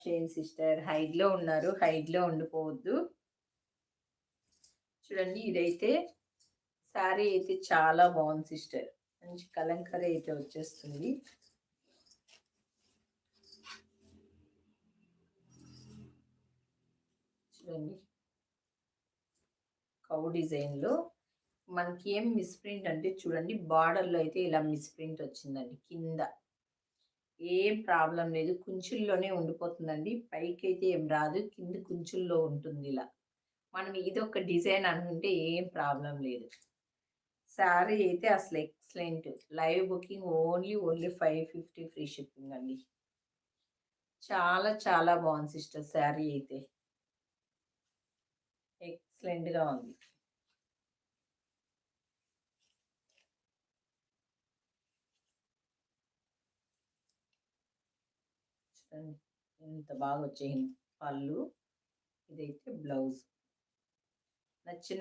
చేయండి సిస్టర్. హైడ్‌లో ఉన్నారు. హైడ్‌లో ఉండిపోవద్దు. చూడండి ఇదైతే శారీ అయితే చాలా బాగుంది సిస్టర్. మంచి కలంకరీ అయితే వచ్చేస్తుంది. చూడండి కౌ డిజైన్‌లో మనకి ఏం మిస్‌ప్రింట్ అంటే చూడండి బార్డర్‌లో అయితే ఇలా మిస్‌ప్రింట్ వచ్చిందండి. కింద ఏం ప్రాబ్లం లేదు. కుంచుల్లోనే ఉండిపోతుందండి. పైకైతే ఏం రాదు. కింద కుంచుల్లో ఉంటుంది ఇలా. మనం ఇదొక డిజైన్ అనుకుంటే ఏం ప్రాబ్లం లేదు. శారీ అయితే అసలు excellent. Live booking only 550 free shipping అండి. చాలా చాలా బాగుంది సిస్టర్ శారీ అయితే. ఎక్సలెంట్‌గా ఉంది. చూడండి ఎంత బాగా వచ్చాయి పళ్ళు. ఇదైతే బ్లౌజ్. నచ్చిన